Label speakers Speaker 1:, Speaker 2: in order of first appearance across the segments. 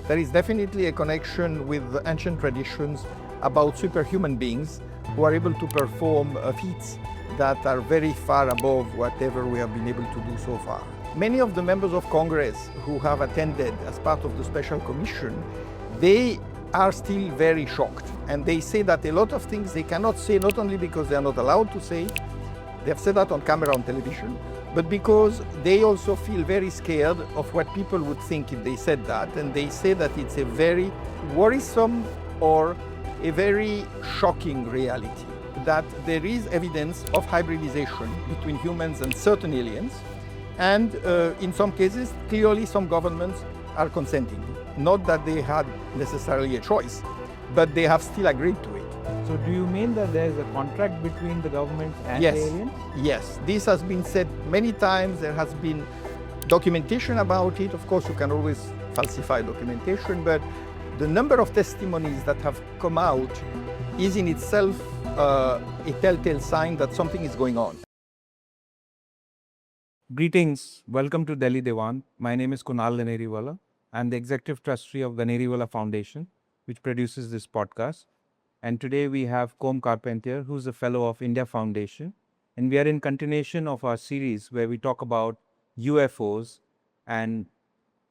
Speaker 1: There is definitely a connection with the ancient traditions about superhuman beings who are able to perform feats that are very far above whatever we have been able to do so far. Many of the members of Congress who have attended as part of the special commission, they are still very shocked. And they say that a lot of things they cannot say, not only because they are not allowed to say, they have said that on camera, on television, but because they also feel very scared of what people would think if they said that. And they say that it's a very worrisome or a very shocking reality, that there is evidence of hybridization between humans and certain aliens. And in some cases, clearly some governments are consenting. Not that they had necessarily a choice, but they have still agreed to it.
Speaker 2: So do you mean that there is a contract between the government and the aliens?
Speaker 1: Yes, this has been said many times. There has been documentation about it. Of course, you can always falsify documentation, but the number of testimonies that have come out is in itself a telltale sign that something is going on.
Speaker 2: Greetings, welcome to Delhi Diwan. My name is Kunal Ganeriwala. I'm the Executive Trustee of Ganeriwala Foundation, which produces this podcast. And today we have Com Carpentier, who's a fellow of India Foundation. And we are in continuation of our series where we talk about UFOs, and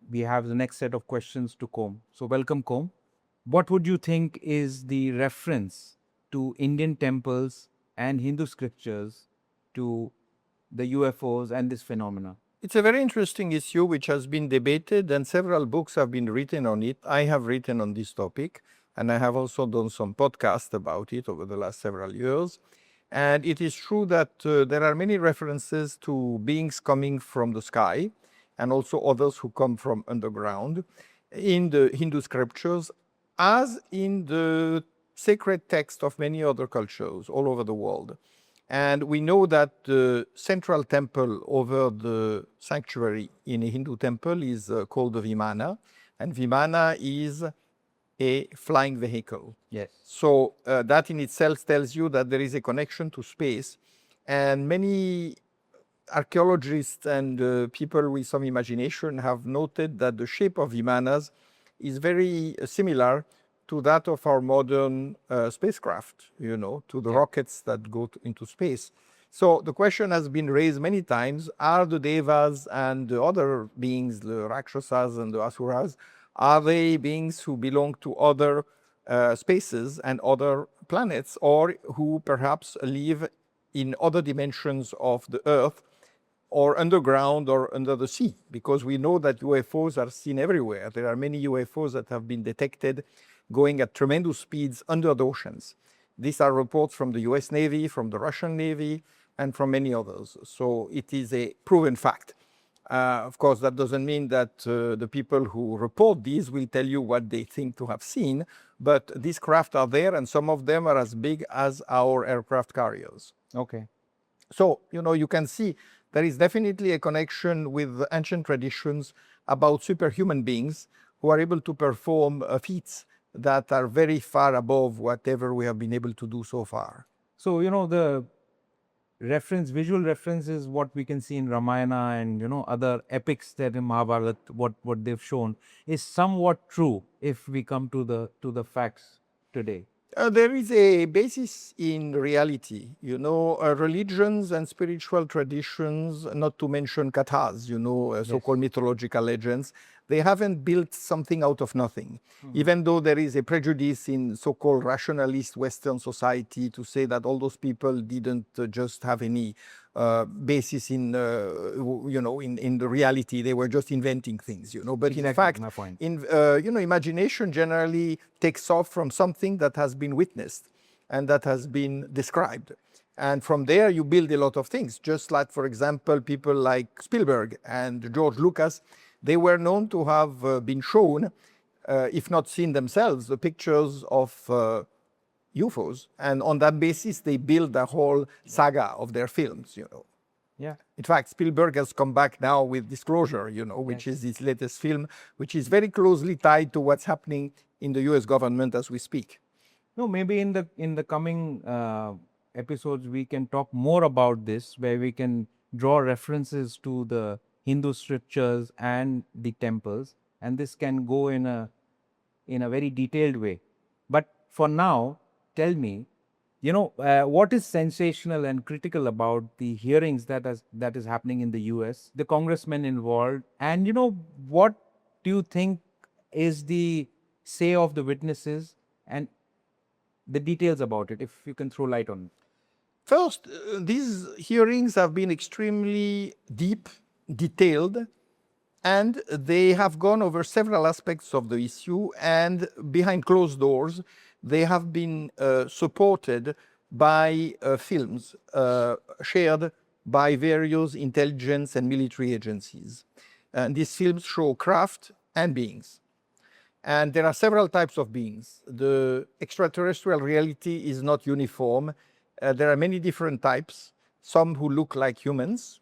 Speaker 2: we have the next set of questions to Com. So welcome, Com. What would you think is the reference to Indian temples and Hindu scriptures to the UFOs and this phenomena?
Speaker 1: It's a very interesting issue which has been debated, and several books have been written on it. I have written on this topic, and I have also done some podcasts about it over the last several years. And it is true that there are many references to beings coming from the sky and also others who come from underground in the Hindu scriptures, as in the sacred text of many other cultures all over the world. And we know that the central temple over the sanctuary in a Hindu temple is called the Vimana, and Vimana is a flying vehicle.
Speaker 2: Yes.
Speaker 1: So that in itself tells you that there is a connection to space, and many archaeologists and people with some imagination have noted that the shape of Vimanas is very similar to that of our modern spacecraft, to the rockets that go into space. So the question has been raised many times, are the devas and the other beings, the rakshasas and the asuras, are they beings who belong to other spaces and other planets, or who perhaps live in other dimensions of the Earth, or underground or under the sea? Because we know that UFOs are seen everywhere. There are many UFOs that have been detected going at tremendous speeds under the oceans. These are reports from the US Navy, from the Russian Navy, and from many others. So it is a proven fact. Of course, that doesn't mean that the people who report these will tell you what they think to have seen, but these craft are there, and some of them are as big as our aircraft carriers.
Speaker 2: Okay.
Speaker 1: So, you can see there is definitely a connection with the ancient traditions about superhuman beings who are able to perform feats that are very far above whatever we have been able to do so far.
Speaker 2: So, the visual reference is what we can see in Ramayana and, other epics that in Mahabharata, what they've shown is somewhat true if we come to the facts today.
Speaker 1: There is a basis in reality, religions and spiritual traditions, not to mention kathas, so-called mythological legends. They haven't built something out of nothing, even though there is a prejudice in so-called rationalist Western society to say that all those people didn't just have any basis in the reality. They were just inventing things, But
Speaker 2: exactly,
Speaker 1: in fact,
Speaker 2: my point.
Speaker 1: Imagination generally takes off from something that has been witnessed and that has been described. And from there, you build a lot of things. Just like, for example, people like Spielberg and George Lucas, they were known to have been shown, if not seen themselves, the pictures of UFOs. And on that basis, they build the whole saga of their films,
Speaker 2: Yeah.
Speaker 1: In fact, Spielberg has come back now with Disclosure, which is his latest film, which is very closely tied to what's happening in the US government as we speak.
Speaker 2: No, maybe in the coming episodes, we can talk more about this, where we can draw references to the Hindu scriptures and the temples. And this can go in a in a very detailed way. But for now, tell me, what is sensational and critical about the hearings that is happening in the U.S., the congressmen involved, and what do you think is the say of the witnesses and the details about it, if you can throw light on it?
Speaker 1: First, these hearings have been extremely deep, detailed, and they have gone over several aspects of the issue, and behind closed doors, they have been supported by films shared by various intelligence and military agencies. And these films show craft and beings. And there are several types of beings. The extraterrestrial reality is not uniform. There are many different types, some who look like humans,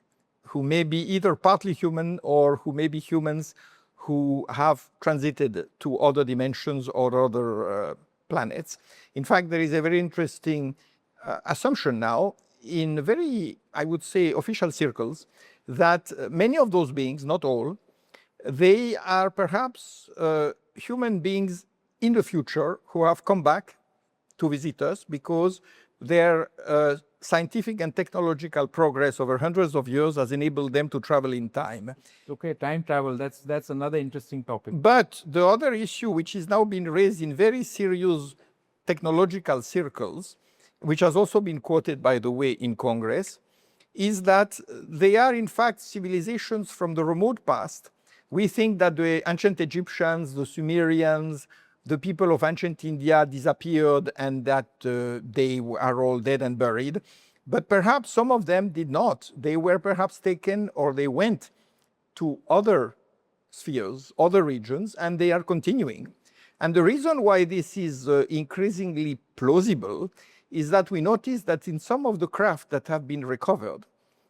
Speaker 1: who may be either partly human or who may be humans who have transited to other dimensions or other planets. In fact, there is a very interesting assumption now in very, I would say, official circles that many of those beings, not all, they are perhaps human beings in the future who have come back to visit us because their scientific and technological progress over hundreds of years has enabled them to travel in time.
Speaker 2: Okay, time travel, that's another interesting topic.
Speaker 1: But the other issue, which is now being raised in very serious technological circles, which has also been quoted, by the way, in Congress, is that they are in fact civilizations from the remote past. We think that the ancient Egyptians, the Sumerians, the people of ancient India disappeared and that they are all dead and buried. But perhaps some of them did not. They were perhaps taken or they went to other spheres, other regions, and they are continuing. And the reason why this is increasingly plausible is that we notice that in some of the craft that have been recovered,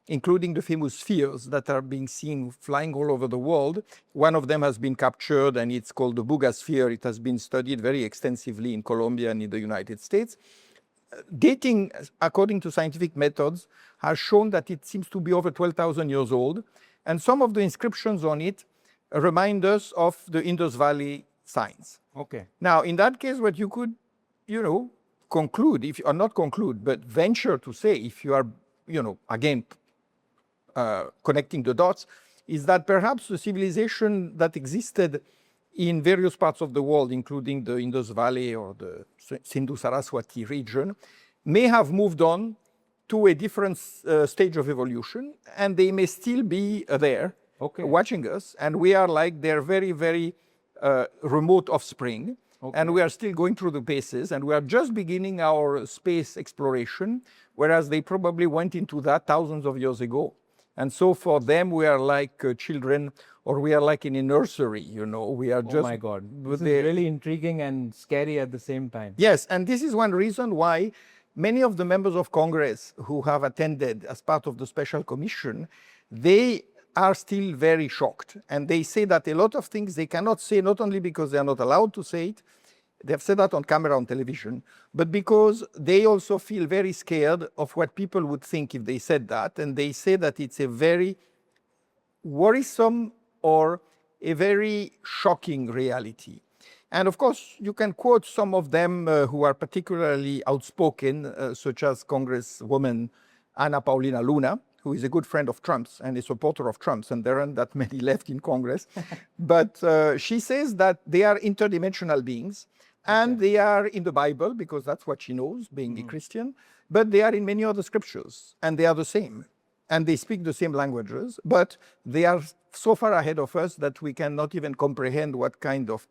Speaker 1: including the famous spheres that are being seen flying all over the world. One of them has been captured, and it's called the Buga sphere. It has been studied very extensively in Colombia and in the United States. Dating, according to scientific methods, has shown that it seems to be over 12,000 years old, and some of the inscriptions on it remind us of the Indus Valley signs.
Speaker 2: Okay.
Speaker 1: Now, in that case, what you could, conclude, if or not conclude, but venture to say, if you are, again, connecting the dots, is that perhaps the civilization that existed in various parts of the world, including the Indus Valley or the Sindhu-Saraswati region, may have moved on to a different stage of evolution, and they may still be there watching us, and we are like their very, very remote offspring, and we are still going through the paces, and we are just beginning our space exploration, whereas they probably went into that thousands of years ago. And so for them, we are like children, or we are like in a nursery, we are just...
Speaker 2: Oh my God, this is really intriguing and scary at the same time.
Speaker 1: Yes, and this is one reason why many of the members of Congress who have attended as part of the special commission, they are still very shocked. And they say that a lot of things they cannot say, not only because they are not allowed to say it, they have said that on camera, on television, but because they also feel very scared of what people would think if they said that. And they say that it's a very worrisome or a very shocking reality. And of course, you can quote some of them who are particularly outspoken, such as Congresswoman Anna Paulina Luna, who is a good friend of Trump's and a supporter of Trump's, and there aren't that many left in Congress. But she says that they are interdimensional beings, and they are in the Bible, because that's what she knows, being a Christian, but they are in many other scriptures, and they are the same. And they speak the same languages, but they are so far ahead of us that we cannot even comprehend what kind of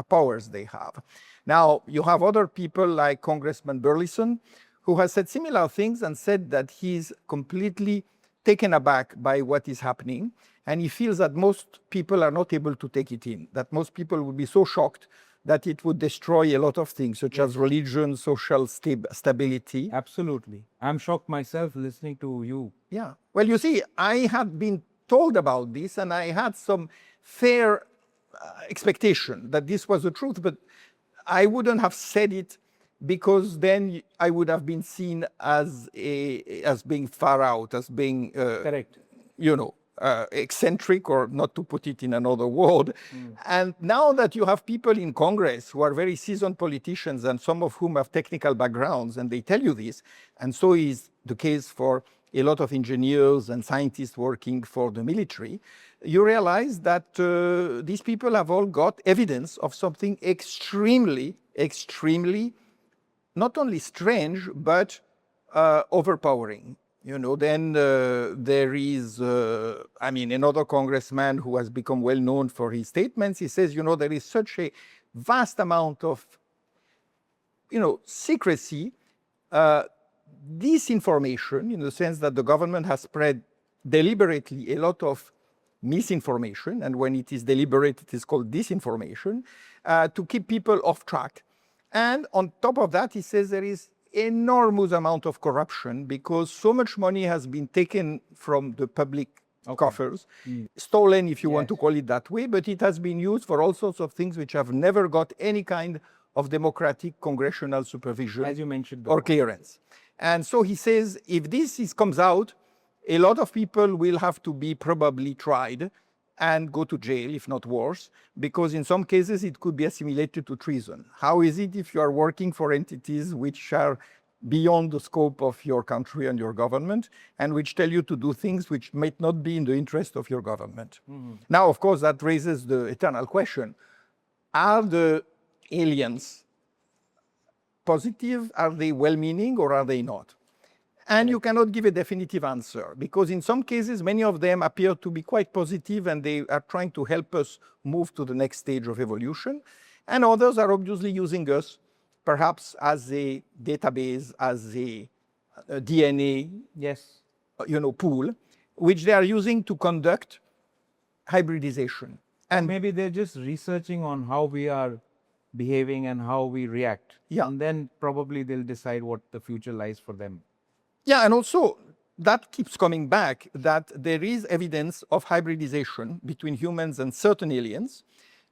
Speaker 1: powers they have. Now, you have other people like Congressman Burleson, who has said similar things and said that he's completely taken aback by what is happening. And he feels that most people are not able to take it in, that most people would be so shocked that it would destroy a lot of things, such as religion, social stability.
Speaker 2: Absolutely. I'm shocked myself listening to you.
Speaker 1: Yeah. Well, you see, I had been told about this, and I had some fair expectation that this was the truth, but I wouldn't have said it because then I would have been seen as being far out, as being,
Speaker 2: Correct.
Speaker 1: eccentric, or not to put it in another word. And now that you have people in Congress who are very seasoned politicians, and some of whom have technical backgrounds, and they tell you this, and so is the case for a lot of engineers and scientists working for the military, you realize that these people have all got evidence of something extremely, extremely, not only strange, but overpowering. Then there is, another congressman who has become well known for his statements. He says, there is such a vast amount of, secrecy, disinformation, in the sense that the government has spread deliberately a lot of misinformation, and when it is deliberate, it is called disinformation, to keep people off track. And on top of that, he says there is enormous amount of corruption because so much money has been taken from the public coffers, stolen, if you want to call it that way, but it has been used for all sorts of things which have never got any kind of democratic congressional supervision,
Speaker 2: as you mentioned,
Speaker 1: or clearance. And so he says, if this comes out, a lot of people will have to be probably tried and go to jail, if not worse, because in some cases it could be assimilated to treason. How is it if you are working for entities which are beyond the scope of your country and your government, and which tell you to do things which might not be in the interest of your government? Now, of course, that raises the eternal question. Are the aliens positive? Are they well-meaning, or are they not? And you cannot give a definitive answer, because in some cases, many of them appear to be quite positive and they are trying to help us move to the next stage of evolution. And others are obviously using us perhaps as a database, as a DNA pool, which they are using to conduct hybridization.
Speaker 2: And maybe they're just researching on how we are behaving and how we react.
Speaker 1: Yeah.
Speaker 2: And then probably they'll decide what the future lies for them.
Speaker 1: Yeah, and also that keeps coming back, that there is evidence of hybridization between humans and certain aliens.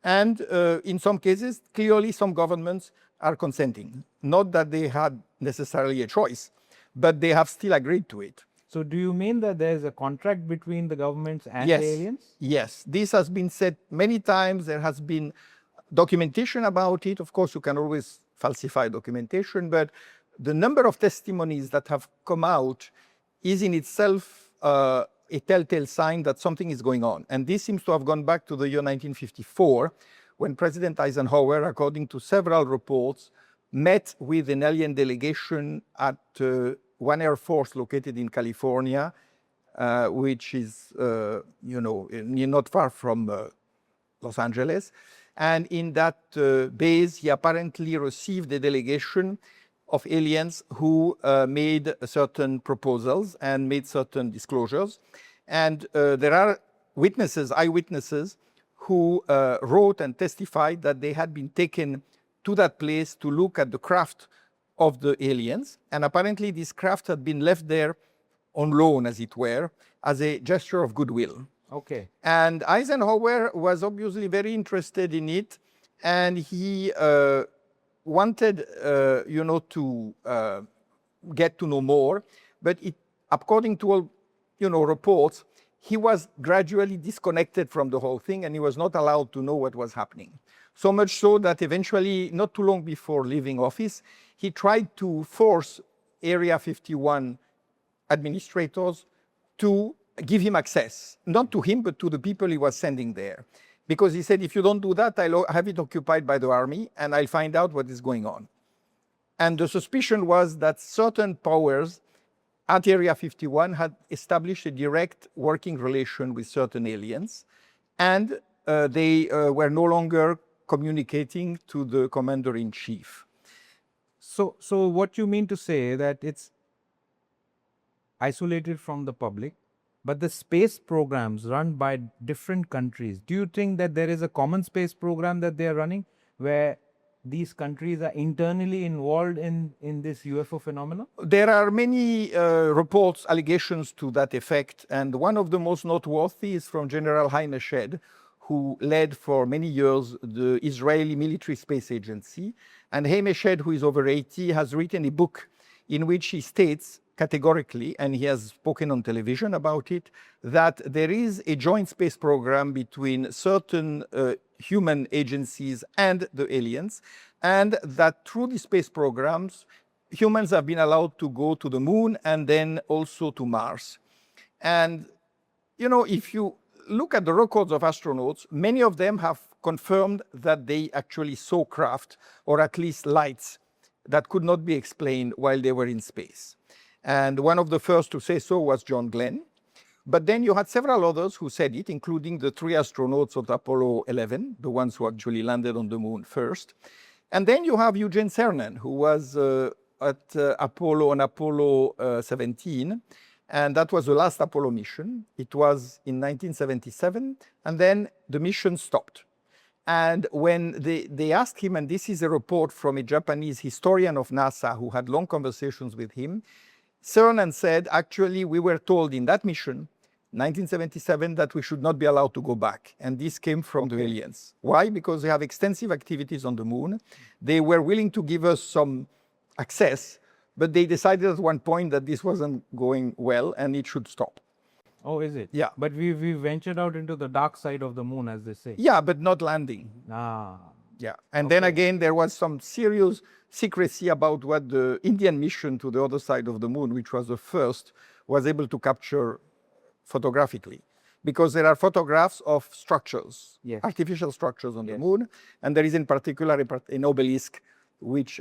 Speaker 1: And in some cases, clearly some governments are consenting. Not that they had necessarily a choice, but they have still agreed to it.
Speaker 2: So do you mean that there's a contract between the governments and the aliens?
Speaker 1: Yes, this has been said many times. There has been documentation about it. Of course, you can always falsify documentation, but the number of testimonies that have come out is in itself a telltale sign that something is going on. And this seems to have gone back to the year 1954, when President Eisenhower, according to several reports, met with an alien delegation at one Air Force located in California, which is, not far from Los Angeles. And in that base, he apparently received a delegation of aliens who made certain proposals and made certain disclosures. And there are witnesses, eyewitnesses, who wrote and testified that they had been taken to that place to look at the craft of the aliens. And apparently this craft had been left there on loan, as it were, as a gesture of goodwill.
Speaker 2: Okay.
Speaker 1: And Eisenhower was obviously very interested in it, and he wanted, to get to know more. But according to all, reports, he was gradually disconnected from the whole thing, and he was not allowed to know what was happening. So much so that eventually, not too long before leaving office, he tried to force Area 51 administrators to give him access, not to him, but to the people he was sending there. Because he said, if you don't do that, I'll have it occupied by the army, and I'll find out what is going on. And the suspicion was that certain powers at Area 51 had established a direct working relation with certain aliens, and they were no longer communicating to the commander-in-chief.
Speaker 2: So what you mean to say that it's isolated from the public, but the space programs run by different countries, do you think that there is a common space program that they are running where these countries are internally involved in this UFO phenomena?
Speaker 1: There are many reports, allegations to that effect, and one of the most noteworthy is from General Haim Eshed, who led for many years the Israeli Military Space Agency. And Haim Eshed, who is over 80, has written a book in which he states categorically, and he has spoken on television about it, that there is a joint space program between certain human agencies and the aliens, and that through the space programs, humans have been allowed to go to the moon and then also to Mars. And, you know, if you look at the records of astronauts, many of them have confirmed that they actually saw craft, or at least lights, that could not be explained while they were in space. And one of the first to say so was John Glenn. But then you had several others who said it, including the 3 astronauts of Apollo 11, the ones who actually landed on the moon first. And then you have Eugene Cernan, who was at Apollo 17. And that was the last Apollo mission. It was in 1977. And then the mission stopped. And when they asked him, and this is a report from a Japanese historian of NASA who had long conversations with him, Cernan said, actually, we were told in that mission, 1977, that we should not be allowed to go back. And this came from the aliens. Why? Because they have extensive activities on the moon. They were willing to give us some access, but they decided at one point that this wasn't going well and it should stop.
Speaker 2: Oh, is it?
Speaker 1: Yeah.
Speaker 2: But we ventured out into the dark side of the moon, as they say.
Speaker 1: Yeah, but not landing.
Speaker 2: Ah.
Speaker 1: Yeah. And then again, there was some serious secrecy about what the Indian mission to the other side of the moon, which was the first, was able to capture photographically. Because there are photographs of structures,
Speaker 2: Yes.
Speaker 1: artificial structures on the
Speaker 2: Yes.
Speaker 1: moon. And there is in particular an obelisk, which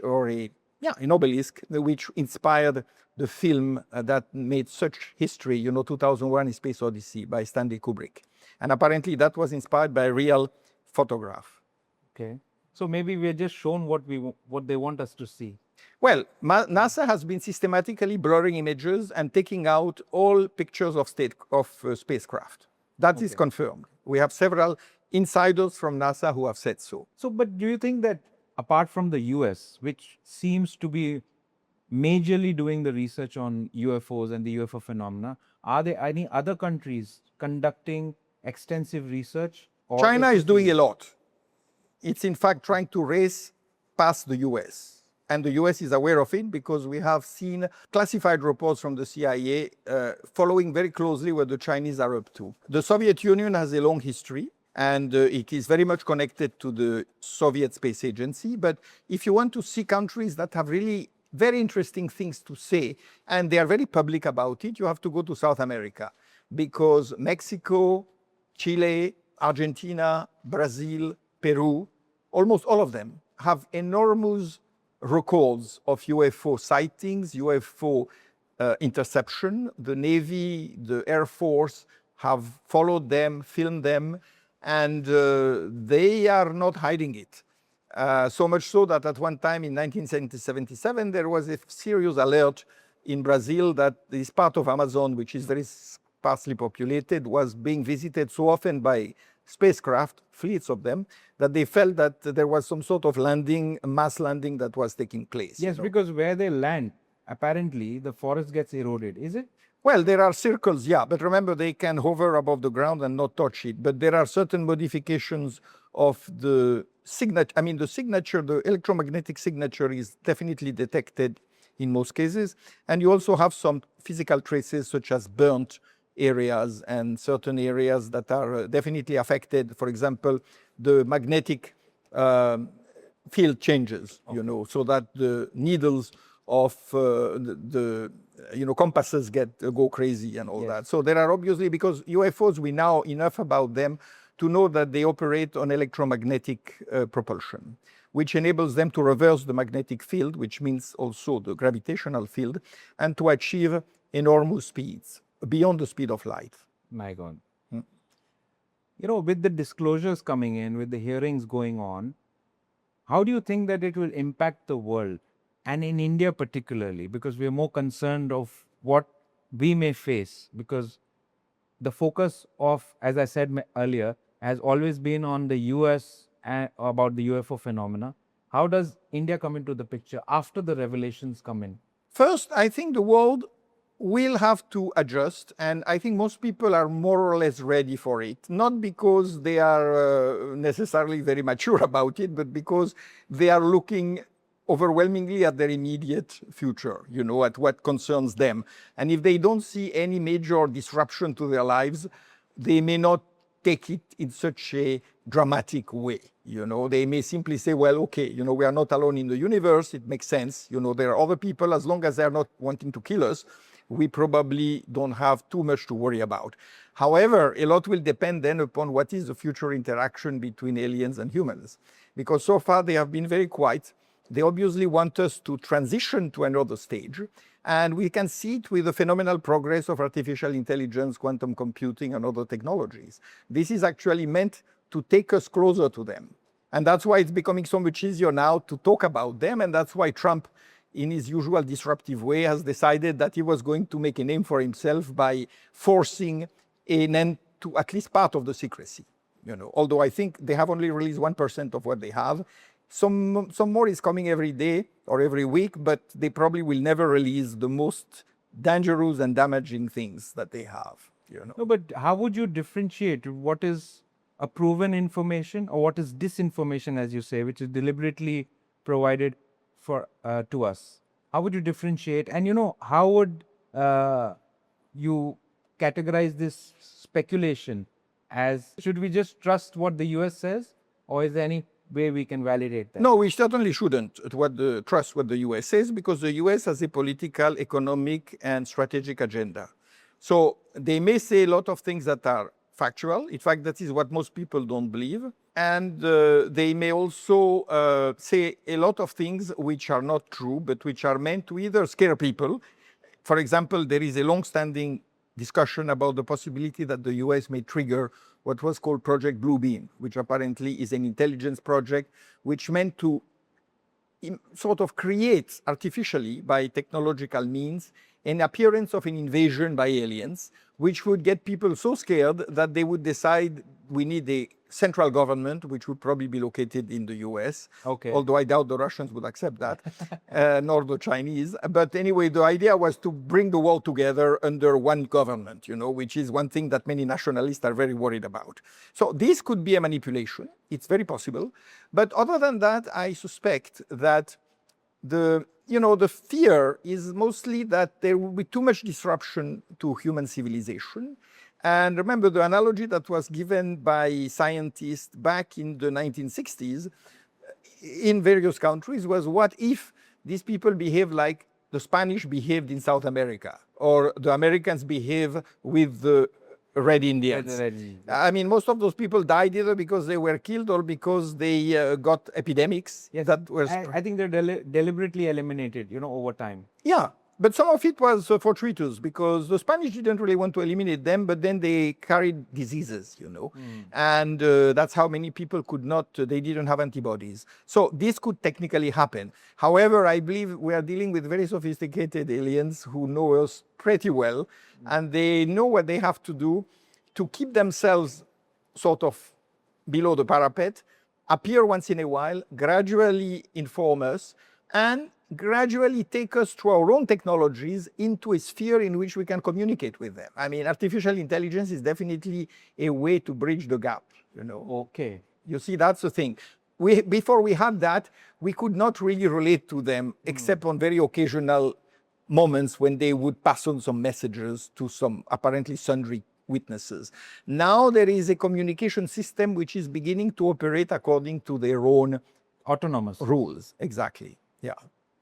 Speaker 1: inspired the film that made such history, you know, 2001: A Space Odyssey by Stanley Kubrick. And apparently that was inspired by a real photograph.
Speaker 2: Okay. So maybe we're just shown what they want us to see.
Speaker 1: Well, NASA has been systematically blurring images and taking out all pictures of spacecraft. That is confirmed. We have several insiders from NASA who have said so.
Speaker 2: So, but do you think that apart from the US, which seems to be majorly doing the research on UFOs and the UFO phenomena, are there any other countries conducting extensive research?
Speaker 1: China is doing a lot. It's in fact trying to race past the US. And the US is aware of it because we have seen classified reports from the CIA following very closely what the Chinese are up to. The Soviet Union has a long history, and it is very much connected to the Soviet Space Agency. But if you want to see countries that have really very interesting things to say, and they are very public about it, you have to go to South America, because Mexico, Chile, Argentina, Brazil, Peru, almost all of them have enormous records of UFO sightings, UFO interception. The Navy, the Air Force have followed them, filmed them, and they are not hiding it. So much so that at one time in 1977, there was a serious alert in Brazil that this part of Amazon, which is very sparsely populated, was being visited so often by spacecraft, fleets of them, that they felt that there was some sort of landing, mass landing that was taking place.
Speaker 2: Yes, because where they land, apparently the forest gets eroded, is it?
Speaker 1: Well, there are circles, yeah, but remember they can hover above the ground and not touch it. But there are certain modifications of the signature. I mean, the signature, the electromagnetic signature is definitely detected in most cases. And you also have some physical traces such as burnt areas and certain areas that are definitely affected. For example, the magnetic field changes, you know, so that the needles of the compasses go crazy and all that. So there are obviously, because UFOs, we know enough about them to know that they operate on electromagnetic propulsion, which enables them to reverse the magnetic field, which means also the gravitational field, and to achieve enormous speeds beyond the speed of light.
Speaker 2: My God. You know, with the disclosures coming in, with the hearings going on, how do you think that it will impact the world? And in India particularly, because we are more concerned of what we may face, because the focus of, as I said earlier, has always been on the US and about the UFO phenomena. How does India come into the picture after the revelations come in?
Speaker 1: First, I think the world will have to adjust, and I think most people are more or less ready for it, not because they are necessarily very mature about it, but because they are looking overwhelmingly at their immediate future, at what concerns them. And if they don't see any major disruption to their lives, they may not take it in such a dramatic way. They may simply say, well, okay, we are not alone in the universe. It makes sense. There are other people, as long as they're not wanting to kill us, we probably don't have too much to worry about. However, a lot will depend then upon what is the future interaction between aliens and humans. Because so far they have been very quiet. They obviously want us to transition to another stage. And we can see it with the phenomenal progress of artificial intelligence, quantum computing, and other technologies. This is actually meant to take us closer to them. And that's why it's becoming so much easier now to talk about them. And that's why Trump, in his usual disruptive way, has decided that he was going to make a name for himself by forcing an end to at least part of the secrecy. Although I think they have only released 1% of what they have. Some more is coming every day or every week, but they probably will never release the most dangerous and damaging things that they have.
Speaker 2: No, but how would you differentiate what is a proven information or what is disinformation, as you say, which is deliberately provided for to us? How would you differentiate? And how would you categorize this speculation as? Should we just trust what the US says, or is there any way we can validate that?
Speaker 1: No, we certainly shouldn't trust what the US says, because the US has a political, economic, and strategic agenda. So they may say a lot of things that are factual. In fact, that is what most people don't believe. And they may also say a lot of things which are not true, but which are meant to either scare people. For example, there is a long-standing discussion about the possibility that the US may trigger what was called Project Blue Beam, which apparently is an intelligence project which meant to sort of create artificially by technological means an appearance of an invasion by aliens, which would get people so scared that they would decide we need a central government, which would probably be located in the US.
Speaker 2: Okay.
Speaker 1: Although I doubt the Russians would accept that, nor the Chinese. But anyway, the idea was to bring the world together under one government, which is one thing that many nationalists are very worried about. So this could be a manipulation. It's very possible. But other than that, I suspect that the fear is mostly that there will be too much disruption to human civilization. And remember, the analogy that was given by scientists back in the 1960s in various countries was, what if these people behave like the Spanish behaved in South America, or the Americans behave with the Red Indians? I mean, most of those people died either because they were killed or because they got epidemics.
Speaker 2: Yes,
Speaker 1: that were
Speaker 2: I think they're deliberately eliminated, over time.
Speaker 1: Yeah, but some of it was fortuitous, because the Spanish didn't really want to eliminate them, but then they carried diseases, and that's how many people they didn't have antibodies. So this could technically happen. However, I believe we are dealing with very sophisticated aliens who know us pretty well, and they know what they have to do to keep themselves sort of below the parapet, appear once in a while, gradually inform us, and gradually take us through our own technologies into a sphere in which we can communicate with them. I mean, artificial intelligence is definitely a way to bridge the gap,
Speaker 2: Okay.
Speaker 1: You see, that's the thing. Before we had that, we could not really relate to them, except on very occasional moments when they would pass on some messages to some apparently sundry witnesses. Now there is a communication system which is beginning to operate according to their own
Speaker 2: Autonomous
Speaker 1: rules. Exactly. Yeah.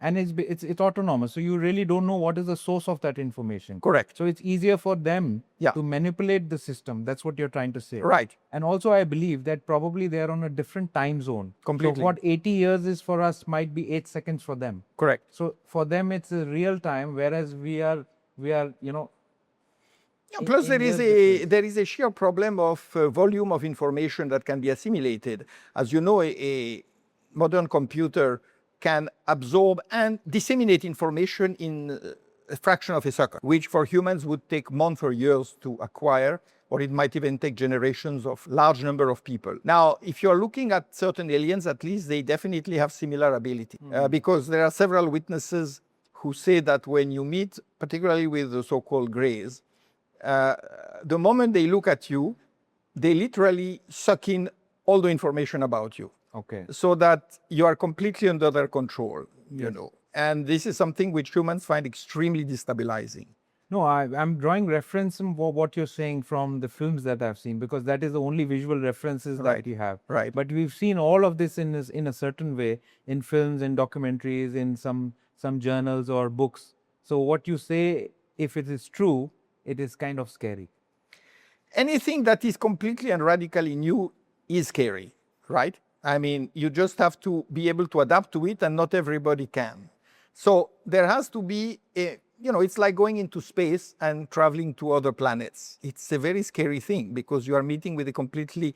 Speaker 2: And it's autonomous, so you really don't know what is the source of that information.
Speaker 1: Correct.
Speaker 2: So it's easier for them
Speaker 1: Yeah.
Speaker 2: to manipulate the system. That's what you're trying to say.
Speaker 1: Right.
Speaker 2: And also, I believe that probably they are on a different time zone.
Speaker 1: Completely.
Speaker 2: So what 80 years is for us might be 8 seconds for them.
Speaker 1: Correct.
Speaker 2: So for them, it's a real time, whereas we are.
Speaker 1: Yeah, plus, there is a sheer problem of volume of information that can be assimilated. As you know, a modern computer can absorb and disseminate information in a fraction of a second, which for humans would take months or years to acquire, or it might even take generations of large number of people. Now, if you're looking at certain aliens, at least they definitely have similar ability, because there are several witnesses who say that when you meet, particularly with the so-called greys, the moment they look at you, they literally suck in all the information about you.
Speaker 2: Okay.
Speaker 1: so that you are completely under their control, you
Speaker 2: Yes.
Speaker 1: know. And this is something which humans find extremely destabilizing.
Speaker 2: No, I'm drawing reference in what you're saying from the films that I've seen, because that is the only visual references
Speaker 1: Right,
Speaker 2: that you have.
Speaker 1: right.
Speaker 2: But we've seen all of this in a certain way in films, in documentaries, in some journals or books. So what you say, if it is true, it is kind of scary.
Speaker 1: Anything that is completely and radically new is scary, right? I mean, you just have to be able to adapt to it, and not everybody can. So there has to be a, you know, it's like going into space and traveling to other planets. It's a very scary thing because you are meeting with a completely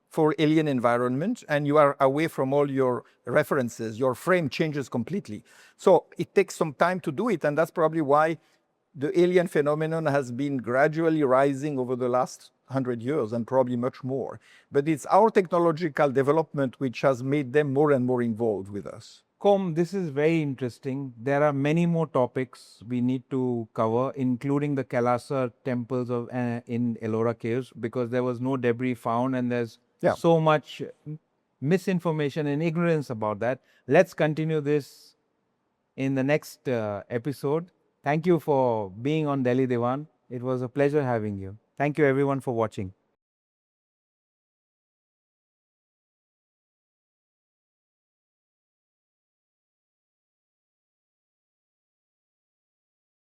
Speaker 1: for alien environment and you are away from all your references. Your frame changes completely. So it takes some time to do it, and that's probably why the alien phenomenon has been gradually rising over the last 100 years and probably much more. But it's our technological development which has made them more and more involved with us.
Speaker 2: Com, this is very interesting. There are many more topics we need to cover, including the Kailasa temples of in Ellora caves, because there was no debris found, and there's
Speaker 1: Yeah.
Speaker 2: so much misinformation and ignorance about that. Let's continue this in the next episode. Thank you for being on Delhi Diwan. It was a pleasure having you. Thank you everyone for watching.